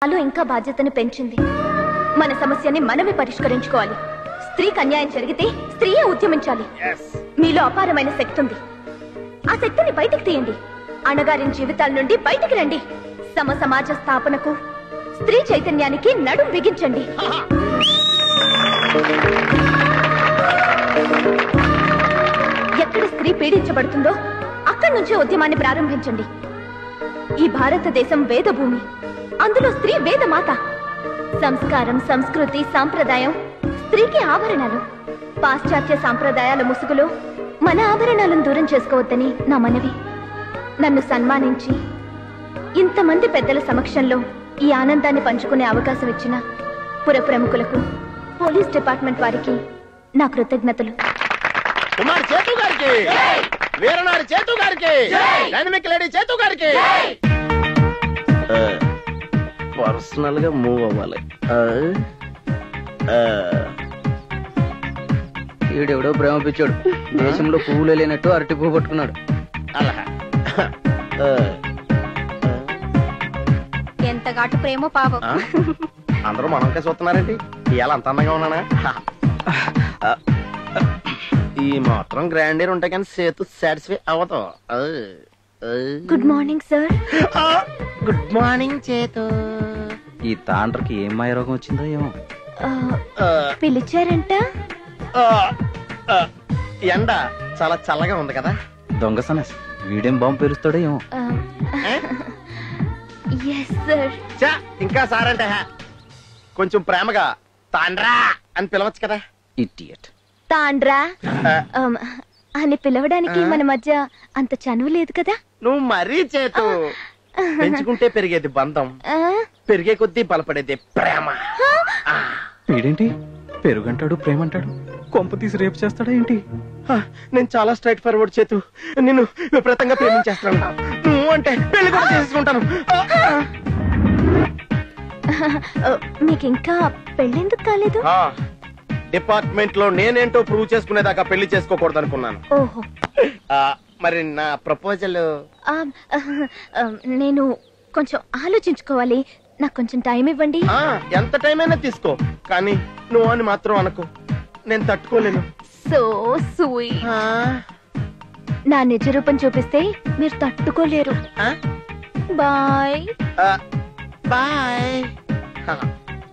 నాలో ఇంకా బాధ్యతను పెంచింది. మన సమస్యని మనమే పరిష్కరించుకోవాలి. స్త్రీకి అన్యాయం జరిగితే స్త్రీయే ఉద్యమించాలి. మీలో అపారమైన శక్తి ఉంది. ఆ శక్తిని బయటకు తీయండి. అణగారిన జీవితాల నుండి బయటికి రండి. సమాజ స్థాపనకు, స్త్రీ చైతన్యానికి నడుం బిగించండి. ఎక్కడ స్త్రీ పీడించబడుతుందో అక్కడి నుంచే ఉద్యమాన్ని ప్రారంభించండి. ఈ భారతదేశం వేదభూమి. అందులో స్త్రీ వేదమాత. సంస్కారం, సంస్కృతి, సాంప్రదాయం స్త్రీకి ఆభరణాలు. పాశ్చాత్య సాంప్రదాయాల ముసుగులో మన ఆభరణాలను దూరం చేసుకోవద్దని నా మనవి. నన్ను సన్మానించి ఇంతమంది పెద్దల సమక్షంలో ఈ ఆనందాన్ని పంచుకునే అవకాశం ఇచ్చిన పుర ప్రముఖులకు, పోలీస్ డిపార్ట్మెంట్ వారికి నా కృతజ్ఞతలు. కుమార్ చేతు గారికి, వీరనారి చేతు గారికి, డైనమిక్ లేడీ చేతు గారికి. పర్సనల్ గా మూవ్ అవ్వాలి. ఈడెవడో ప్రేమ పిచ్చాడు. దేశంలో పువ్వులే లేనట్టు అరటి పువ్వు పట్టుకున్నాడు. అలా ఎంత ఘాటు ప్రేమో పాపం. అందరూ మనం కలిసి వస్తున్నారండి. ఇవాళ అంత అందంగా ఉన్నానా? ఈ మాత్రం గ్రాండీర్ ఉంటాయి కానీ సేతు సాటిస్ఫై అవ్వదు. Good morning sir. Good morning చేతు. ఈ తాండ్రకి ఏం మాయ రోగం వచ్చిందో ఏమో. పిలిచారంట. ఎండ చాలా చల్లగా ఉంది కదా. దొంగ సనస్ వీడేం బాంబు పేలుస్తాడో ఏమో. ఇంకా సార్ అంటే కొంచెం ప్రేమగా తాండ్రా అని పిలవచ్చు కదా. ఇడియట్. తాండ్రా అని పిలవడానికి మన మధ్య అంత చనువు లేదు కదా. నువ్వు మరీ చేతు. పెంచుకుంటే పెరిగేది బంధం, పెరిగే కొద్దీ బలపడేది ప్రేమ. వీడేంటి పెరుగంటాడు, ప్రేమంటాడు. కొంప తీసి రేపు చేస్తాడా ఏంటి? నేను చాలా స్ట్రైట్ ఫార్వర్డ్ చేతు. నిన్ను విపరీతంగా ప్రేమించేస్తాను. నువ్వు అంటే పెళ్లి కూడా చేసుకుంటాను. మీకింకా పెళ్ళెందుకు కాలేదు? డిపార్ట్మెంట్ లో నేనేంటో ప్రూవ్ చేసుకునేదాకా పెళ్లి చేసుకోకూడదు అనుకున్నాను. ఓహో. మరి నా ప్రపోజల్ నేను కొంచెం ఆలోచించుకోవాలి. నాకు కొంచెం టైం ఇవ్వండి. ఎంత టైం అయినా తీసుకో, కానీ నువ్వు అని మాత్రం అనుకో. నేను తట్టుకోలేను. So sweet. నా నిజ రూపం చూపిస్తే మీరు తట్టుకోలేరు. Bye bye.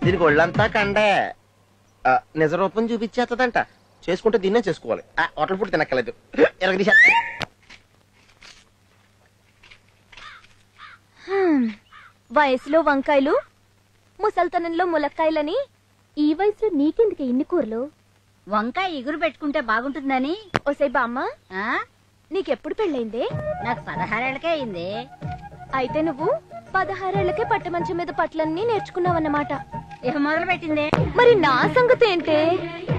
దీనికి ఒళ్ళంతా కండే. నిజ రూపం చూపించేస్తుందంట. చేసుకుంటే దీన్నే చేసుకోవాలి. హోటల్ ఫుడ్ తినక్కలేదు. వయసులో వంకాయలు, ముసల్తనంలో ములక్కాయలని. ఈ వయసులో నీకెందుకు ఇన్ని కూరలు? వంకాయ ఎగురు పెట్టుకుంటే బాగుంటుందని. ఓసై బామ్మ, నీకెప్పుడు పెళ్ళైందే? నాకు 16 ఏళ్ళకే అయింది. అయితే నువ్వు 16 ఏళ్లకే పట్టమంచం మీద పట్లన్నీ నేర్చుకున్నావన్నమాట. ఇక మొదలు పెట్టిందే. మరి నా సంగతి ఏంటే?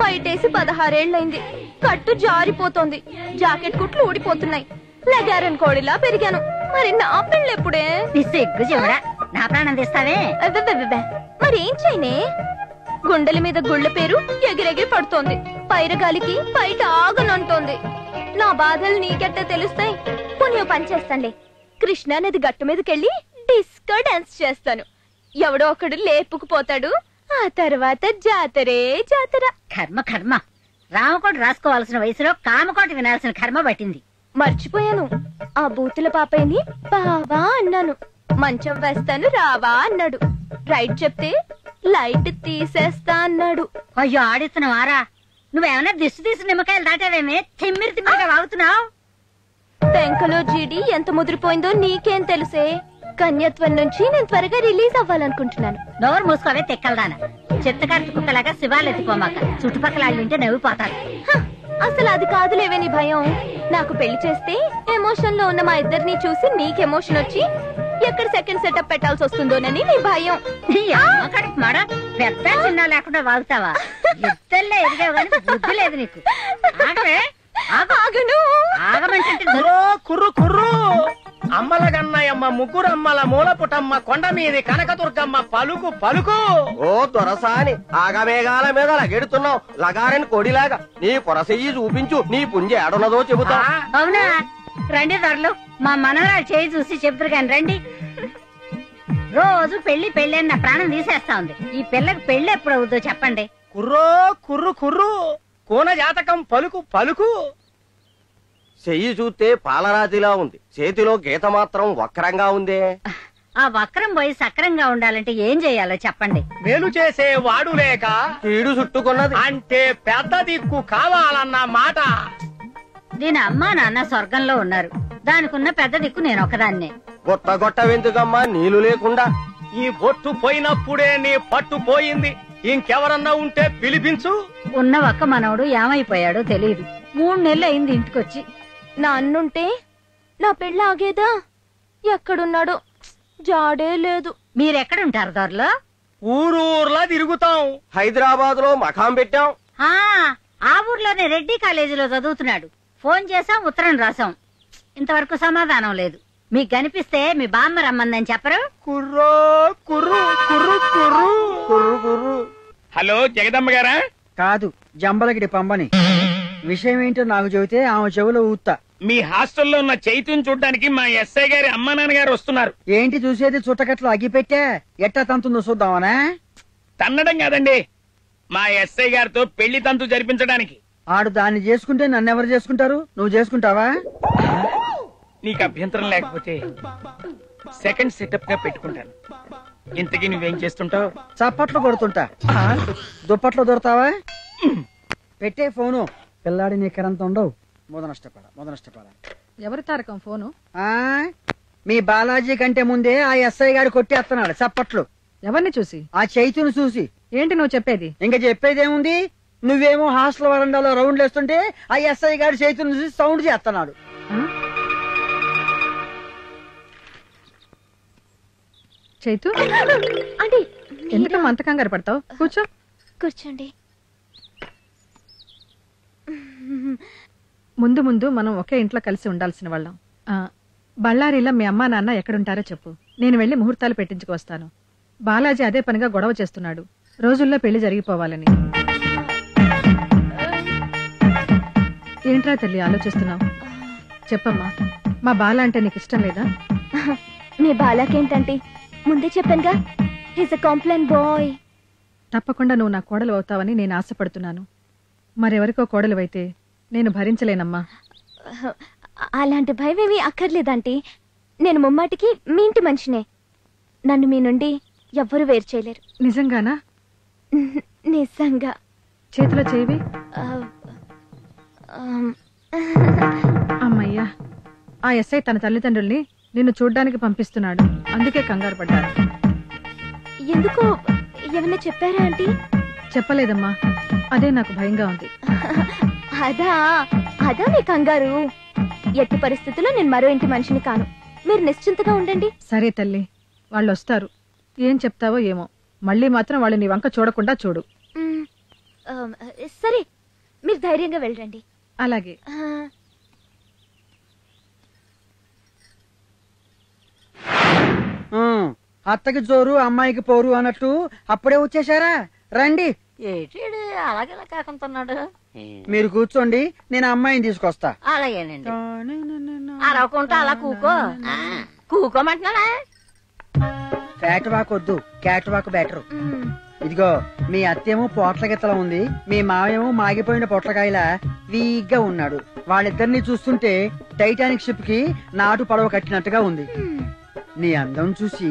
బయటేసి 16 ఏళ్ళైంది. కట్టు జారిపోతోంది, జాకెట్ కుట్లు ఊడిపోతున్నాయి. లెగారన్ కోడిలా పెరిగాను. మరి నా పెళ్ళెప్పుడే? సిగ్గు చెవుడా, నా ప్రాణం తీస్తావే. మరి ఏం చేయనే? గుండెల మీద గుళ్ళ పేరు ఎగిరెగిరి పడుతోంది. పైరగాలికి బయట ఆగనంటోంది. నా బాధలు నీకెట్టే తెలుస్తాయి? పుణ్యం పనిచేస్తానులే. కృష్ణా నది గట్టు మీదకెళ్ళి డిస్కో డాన్స్ చేస్తాను. ఎవడో ఒకడు లేపుకుపోతాడు. ఆ తర్వాత జాతరే జాతర. కర్మ కర్మ. రామకోటి రాసుకోవాల్సిన వయసులో కామకోటి వినాల్సిన కర్మ పట్టింది. మర్చిపోయాను. ఆ బూతుల పాపయ్యని బావా అన్నాను. మంచం వేస్తాను రావా అన్నాడు. రైట్ చెప్తే లైట్ తీసేస్తా అన్నాడు. అయ్యో ఆడిస్తున్నావారా? నువ్వేమన్నా దిష్టి తీసి నిమ్మకాయలు దాటావేమే? తిమ్మిరి తిమ్మిరిగా వాగుతున్నావు. టెంకలో జీడి ఎంత ముదిరిపోయిందో నీకేం తెలుసే? కన్యత్వం నుంచి నేను త్వరగా రిలీజ్ అవ్వాలనుకుంటున్నాను. నోరు మూసుకోవే తెక్కలదానా. చెత్తకార్తి కుక్కలాగా శివాలు ఎత్తుకోమాక. చుట్టుపక్కల వాళ్ళు వింటే నవ్విపోతారు. అసలు అది కాదులేవే నీ భయం. నాకు పెళ్లి చేస్తే ఎమోషన్ లో ఉన్న మా ఇద్దరిని చూసి నీకు ఎమోషన్ వచ్చి ఎక్కడ సెకండ్ సెటప్ పెట్టాల్సి వస్తుందోనని నీ భయం. మాడ పెద్ద చిన్న లేకుండా వాగుతావా? ఇద్దరులే ఎదిగావు కానీ బుద్ధి లేదు నీకు. కుర్రు కుర్రు అమ్మల గన్నయమ్మ, ముగ్గురు అమ్మల, మూల పుటమ్మ, కొండ మీది కనకదుర్గమ్మ, పలుకు పలుకు. ఓ దొరసాని ఆగమేఘాల మీద లగెడుతున్నావు. లగారని కొడిలాగా నీ పొరసెయ్యి చూపించు. నీ పుంజి ఏడున్నదో చెబుతా. అవునా? రండి ధరలు, మా మనవరాలు చేయి చూసి చెప్తారు కానీ రండి. రోజు పెళ్లి పెళ్లి అని నా ప్రాణం తీసేస్తా ఉంది. ఈ పిల్లకి పెళ్లి ఎప్పుడు అవుతుందో చెప్పండి. కుర్రో కుర్రు కుర్రు కోన జాతకం పలుకు పలుకు. చెయ్యి చూస్తే పాలరాతిలా ఉంది, చేతిలో గీత మాత్రం వక్రంగా ఉందే. ఆ వక్రం పోయి సక్రంగా ఉండాలంటే ఏం చెయ్యాలో చెప్పండి. మేలు చేసే వాడు లేక కీడు చుట్టుకున్నది అంటే పెద్ద దిక్కు కావాలన్న మాట. దీని అమ్మా నాన్న స్వర్గంలో ఉన్నారు, దానికున్న పెద్ద దిక్కు నేను ఒకదాన్నే. గొట్ట గొట్ట వెందుకమ్మా నీళ్లు లేకుండా? ఈ బొట్టు పోయినప్పుడే నీ పట్టు పోయింది. ఇంకెవరన్నా ఉంటే పిలిపించు. ఉన్న ఒక్క మనవడు ఏమైపోయాడో తెలియదు. 3 నెలలు అయింది ఇంటికొచ్చి. నా అన్నుంటే నా పెళ్ళి ఆగేదా? ఎక్కడున్నాడో జాడే లేదు. మీరెక్కడుంటారు దొరలో? ఊరూర్లా తిరుగుతాం. హైదరాబాద్ లో మకాం పెట్టాం. ఆ ఊర్లోనే రెడ్డి కాలేజీలో చదువుతున్నాడు. ఫోన్ చేసాం, ఉత్తరం రాసాం, ఇంతవరకు సమాధానం లేదు. మీకు కనిపిస్తే మీ బామ్మ రమ్మందని చెప్పరు? కుర్రో కుర్రు కుర్రు కుర్రు కుర్రు కుర్రు. హలో, జగదమ్మ గారా? కాదు, జంబలగిడి పంబని. విషయం ఏంటో నాకు చెబితే ఆమె చెవులో ఊత్తా. మీ హాస్టల్లో ఉన్న చైతన్యం చూడడానికి మా ఎస్ఐ గారి అమ్మా నాన్నగారు వస్తున్నారు. ఏంటి చూసేది? చుట్టకట్లు అగ్గిపెట్టా ఎట్టా తంతుందో చూద్దామనా? తన్నడం కాదండి, మా ఎస్ఐ గారితో పెళ్లి తంతు జరిపించడానికి. ఆడు దాన్ని చేసుకుంటే నన్నెవరు చేసుకుంటారు? నువ్వు చేసుకుంటావా? నీకు అభ్యంతరం లేకపోతే సెకండ్ సెటప్ గా పెట్టుకుంటాను. ఇంతకీ నువ్వేం చేస్తుంటావు? చప్పట్లు కొడుతుంటా. దుప్పట్లో దొరుకుతావా? పెట్టే ఫోను. పిల్లాడి నీ కరంత ఉండవు. మొదనష్టపడ. ఎవరు తారకం ఫోను? మీ బాలాజీ కంటే ముందే ఆ ఎస్ఐ గారు కొట్టేస్తున్నాడు చప్పట్లు. ఎవరిని చూసి? ఆ చైతును చూసి. ఏంటి నువ్వు చెప్పేది? ఇంకా చెప్పేదేముంది? నువ్వేమో హాస్టల్ వరండాలో రౌండ్లు వేస్తుంటే ఆ ఎస్ఐ గారు చైతును చూసి సౌండ్ చేస్తున్నాడు. చైతు, అంటే ఎందుకమ్మా అంత కంగారు పడతావు? కూర్చోండి. ముందు ముందు మనం ఒకే ఇంట్లో కలిసి ఉండాల్సిన వాళ్ళం. బళ్ళారిలో మీ అమ్మా నాన్న ఎక్కడుంటారో చెప్పు, నేను వెళ్లి ముహూర్తాలు పెట్టించుకొస్తాను. బాలాజీ అదే పనిగా గొడవ చేస్తున్నాడు, రోజుల్లో పెళ్లి జరిగిపోవాలని. ఏంట్రా తల్లి ఆలోచిస్తున్నావు? చెప్పమ్మా, మా బాల అంటే నీకు ఇష్టం లేదా? మీ బాలాకేంటంటే ముందే చెప్పానుగా, హీస్ ఎ కాంప్లైంట్ బాయ్. తప్పకుండా నువ్వు నా కోడలు అవుతావని నేను ఆశపడుతున్నాను. మరెవరికో కోడలు అయితే నేను భరించలేనమ్మా. అలాంటి భయమేమీ అక్కర్లేదంటే, నేను ముమ్మాటికి మీ ఇంటి మనిషినే. నన్ను మీ నుండి ఎవ్వరూ వేరు చేయలేరు. నిజంగానా? నిజంగా. చేతిలో చేవి. అమ్మయ్యా, ఆ ఎస్ఐ తన తల్లిదండ్రుల్ని నిన్ను చూడ్డానికి పంపిస్తున్నాడు, అందుకే కంగారు పడ్డాను. ఎందుకు ఏమన్నా చెప్పారా ఆంటీ? చెప్పలేదమ్మా, అదే నాకు భయంగా ఉంది. అదా మీ కంగారు? ఎట్టి పరిస్థితుల్లో నేను మరో ఇంటి మనిషిని కాను, మీరు నిశ్చింతగా ఉండండి. సరే తల్లి, వాళ్ళు వస్తారు, ఏం చెప్తావో ఏమో. మళ్ళీ మాత్రం వాళ్ళు నీ వంక చూడకుండా చూడు. సరే, మీరు ధైర్యంగా వెళ్ళండి. అలాగే. అత్తకి జోరు అమ్మాయికి పోరు అన్నట్టు అప్పుడే వచ్చేసారా? రండి. అలాగేలా కాకుంటున్నాడు. మీరు కూర్చోండి, నేను అమ్మాయిని తీసుకొస్తా. అలాగేనండి. అరవకుంటా అలా కూకోమంటున్నానా? ఫ్యాట్ వాక్ వద్దు, క్యాట్ వాక్ బెటర్. ఇదిగో, మీ అత్తేమో పోట్ల గిత్తలా ఉంది, మీ మావేమో మాగిపోయిన పొట్లకాయలా వీగ్గా ఉన్నాడు. వాళ్ళిద్దరిని చూస్తుంటే టైటానిక్ షిప్ కి నాటు పడవ కట్టినట్టుగా ఉంది. నీ అందం చూసి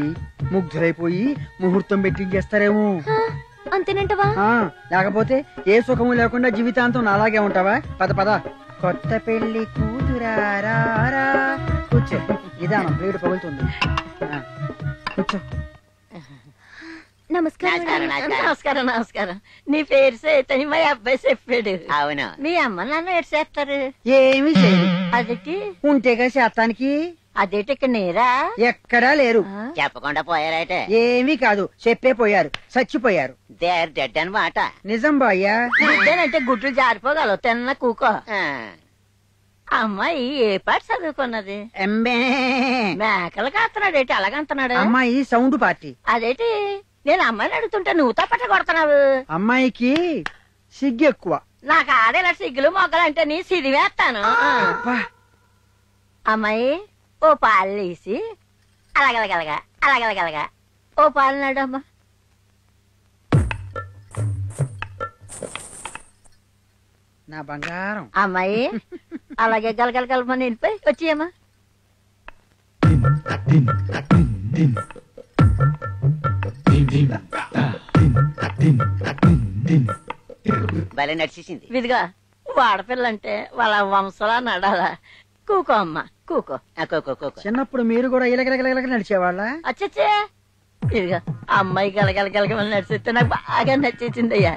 ముగ్ధులైపోయి ముహూర్తం పెట్టించేస్తారేమో. అంతేనంటవా? లేకపోతే ఏ సుఖము లేకుండా జీవితాంతం అలాగే ఉంటావా? పద పద. కొత్త పెళ్లి కూతురారా. కూర్చో, నిదానం, వేడి పగులుతుంది. కూర్చో. నమస్కారం. నమస్కారం. నీ పేరు సేతని మా అబ్బాయి చెప్పాడు. అవును. మీ అమ్మ నాన్న ఎటు చేస్తారు? ఏమి చేయరు. అదేటి ఉంటేగా చేస్తానికి. అదేటి ఇక్కడ నేరా? ఎక్కడా లేరు. చెప్పకుండా పోయారైతే? ఏమీ కాదు, చెప్పే పోయారు, చచ్చిపోయారు. దేర్ డెడ్ అనమాట. నిజం బాయ్యా. అంటే గుడ్లు జారిపోగలవు, తిన్న కూకో. అమ్మాయి ఏ పాట చదువుకున్నది? మేకలు కాస్తున్నాడు ఏంటి అలాగంటున్నాడు? అమ్మాయి సౌండ్ పార్టీ. అదేటి నేను అమ్మాయిని అడుగుతుంటే నువ్వు తప్పట కొడుతున్నావు. అమ్మాయికి సిగ్గు ఎక్కువ. నాకు ఆడేలా సిగ్గులు మొగ్గలంటే నీ సిరివేస్తాను. అమ్మాయి ఓ పాలు తీసి అలాగలగలగా అలాగలగలగా ఓ పాలనాడమ్మా. నా బంగారం. అమ్మాయి అలాగే గలగల కలపని వెళ్ళిపోయి వచ్చేయమ్మా. భలే నడిచేసింది. ఇదిగా వాడపిల్లంటే వాళ్ళ వంశలా నడాలా. కూకో అమ్మా కూకో. చిన్నప్పుడు మీరు కూడా ఇలగలగలగలగ నడిచేవాళ్ళ? అచ్చచ్చే ఇదిగా అమ్మాయి గలగల గలగమని నడిచితే నాకు బాగా నచ్చేసిందయ్యా.